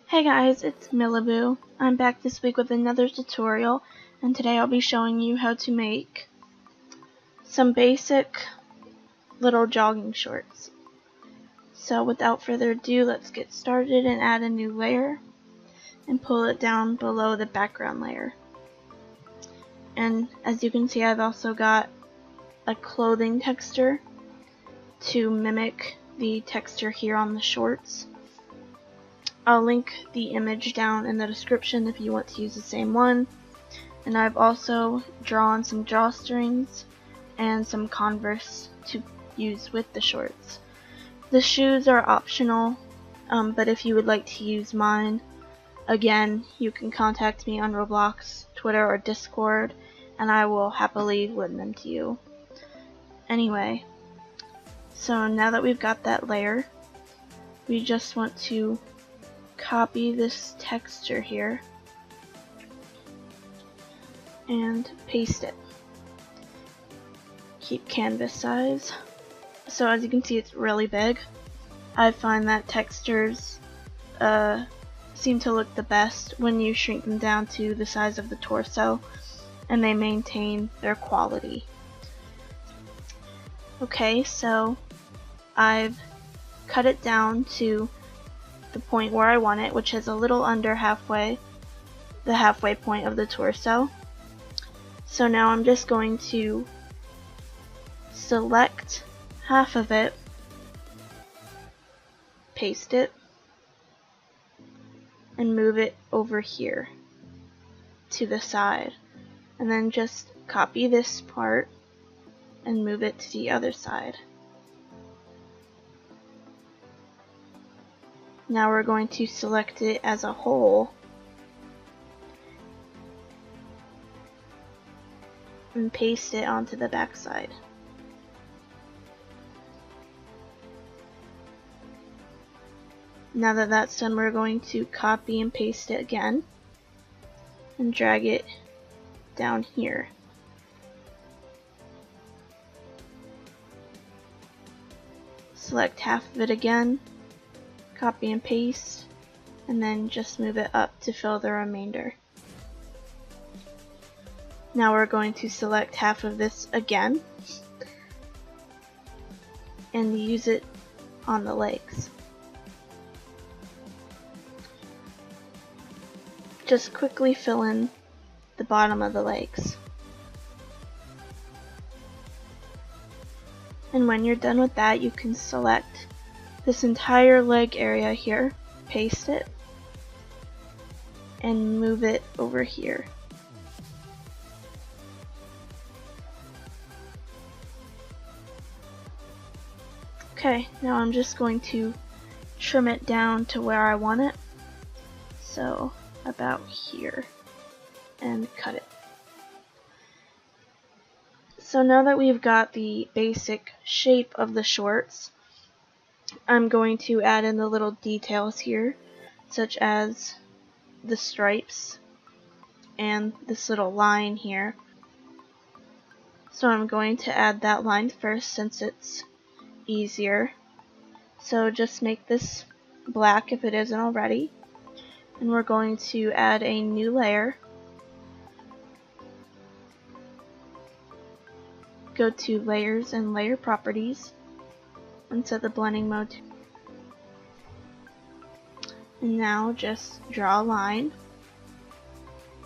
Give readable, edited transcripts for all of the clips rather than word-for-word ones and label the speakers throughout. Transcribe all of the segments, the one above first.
Speaker 1: Hey guys, it's MiIabu. I'm back this week with another tutorial, and today I'll be showing you how to make some basic little jogging shorts. So without further ado, let's get started and add a new layer and pull it down below the background layer. And as you can see, I've also got a clothing texture to mimic the texture here on the shorts. I'll link the image down in the description if you want to use the same one. And I've also drawn some drawstrings and some Converse to use with the shorts. The shoes are optional, but if you would like to use mine, again, you can contact me on Roblox, Twitter, or Discord, and I will happily lend them to you. Anyway, so now that we've got that layer, we just want to copy this texture here and paste it. Keep canvas size. So as you can see, it's really big. I find that textures seem to look the best when you shrink them down to the size of the torso, and they maintain their quality. Okay, so I've cut it down to the point where I want it, which is a little under halfway, the halfway point of the torso. So now I'm just going to select half of it, paste it, and move it over here to the side, and then just copy this part and move it to the other side. Now we're going to select it as a whole and paste it onto the back side. Now that that's done, we're going to copy and paste it again and drag it down here. Select half of it again, copy and paste, and then just move it up to fill the remainder. Now we're going to select half of this again and use it on the legs. Just quickly fill in the bottom of the legs. And when you're done with that, you can select this entire leg area here, paste it, and move it over here. Okay, now I'm just going to trim it down to where I want it, so about here, and cut it. So now that we've got the basic shape of the shorts, I'm going to add in the little details here, such as the stripes and this little line here. So I'm going to add that line first since it's easier. So just make this black if it isn't already, and we're going to add a new layer. Go to Layers and Layer Properties and set the blending mode to. And now just draw a line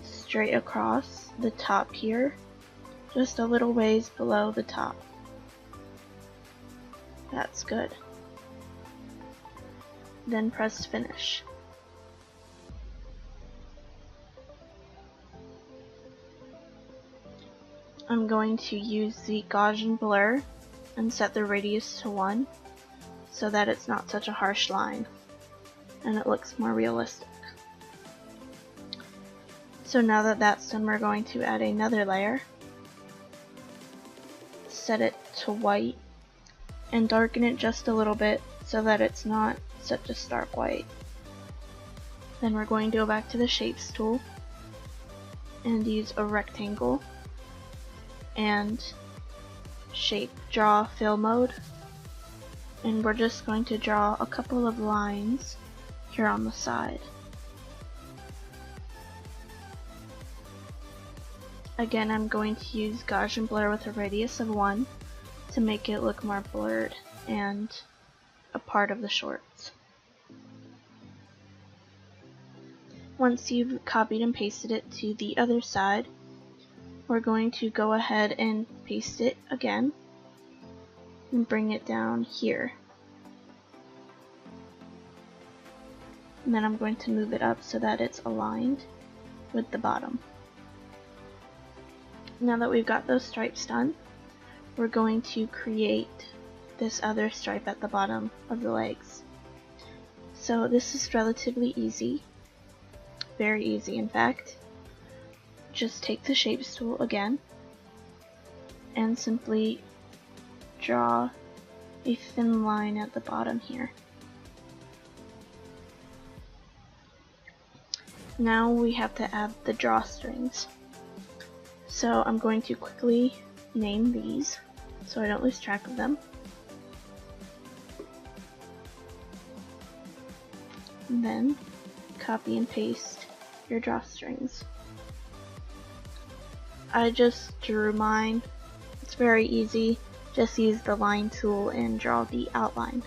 Speaker 1: straight across the top here, just a little ways below the top. That's good. Then press Finish. I'm going to use the Gaussian blur and set the radius to 1 so that it's not such a harsh line and it looks more realistic. So now that that's done, we're going to add another layer, set it to white, and darken it just a little bit so that it's not such a stark white. Then we're going to go back to the Shapes tool and use a rectangle and shape draw fill mode, and we're just going to draw a couple of lines here on the side. Again, I'm going to use Gaussian blur with a radius of 1 to make it look more blurred and a part of the shorts. Once you've copied and pasted it to the other side, we're going to go ahead and paste it again and bring it down here. And then I'm going to move it up so that it's aligned with the bottom. Now that we've got those stripes done, we're going to create this other stripe at the bottom of the legs. So this is relatively easy, very easy in fact. Just take the shapes tool again and simply draw a thin line at the bottom here. Now we have to add the drawstrings. So I'm going to quickly name these so I don't lose track of them. And then copy and paste your drawstrings. I just drew mine. It's very easy. Just use the line tool and draw the outline.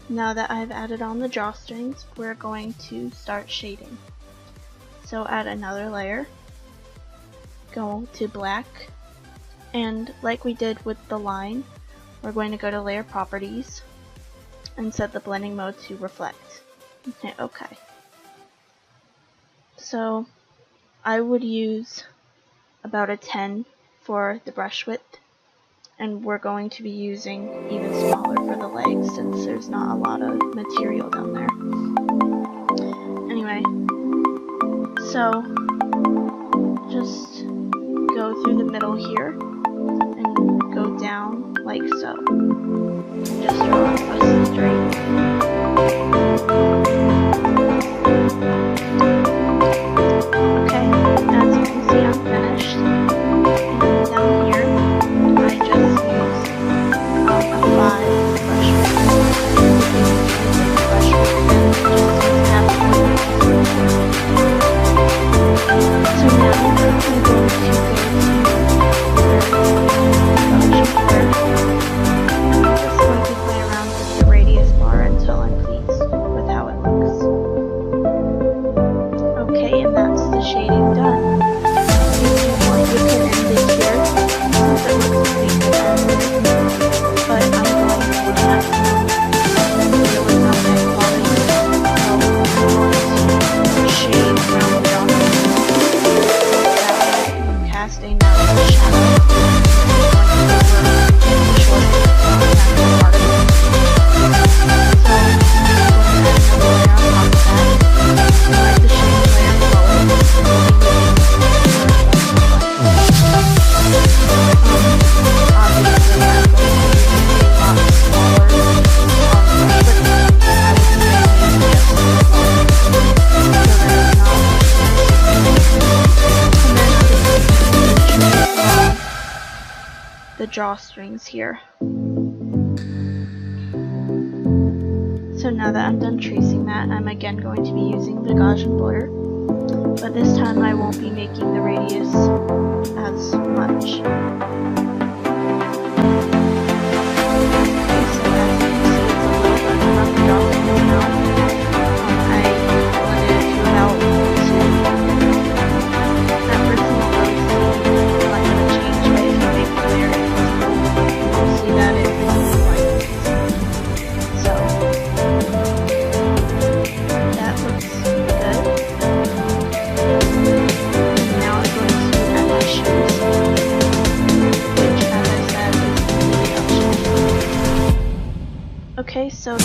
Speaker 1: Now that I've added on the drawstrings, we're going to start shading. So add another layer, go to black, and like we did with the line, we're going to go to layer properties and set the blending mode to reflect. Hit OK. So I would use about a 10 for the brush width, and we're going to be using even smaller for the legs since there's not a lot of material down there. Anyway, so just go through the middle here and go down like so. Just draw a straight Okay, as you can see, I'm finished. And down here, I just used a 5 brush So now I'm going to go I'm just going to play around with the radius bar until I'm pleased with how it looks. Okay, and that's the shading done. If you want, you can end it here, since it looks like we could end it, but I'm going to have it with no high quality, so I'm going to shade around the drawing, cast a natural shadow. The drawstrings here. So now that I'm done tracing that, I'm again going to be using the Gaussian blur, but this time I won't be making the radius as much. Okay, so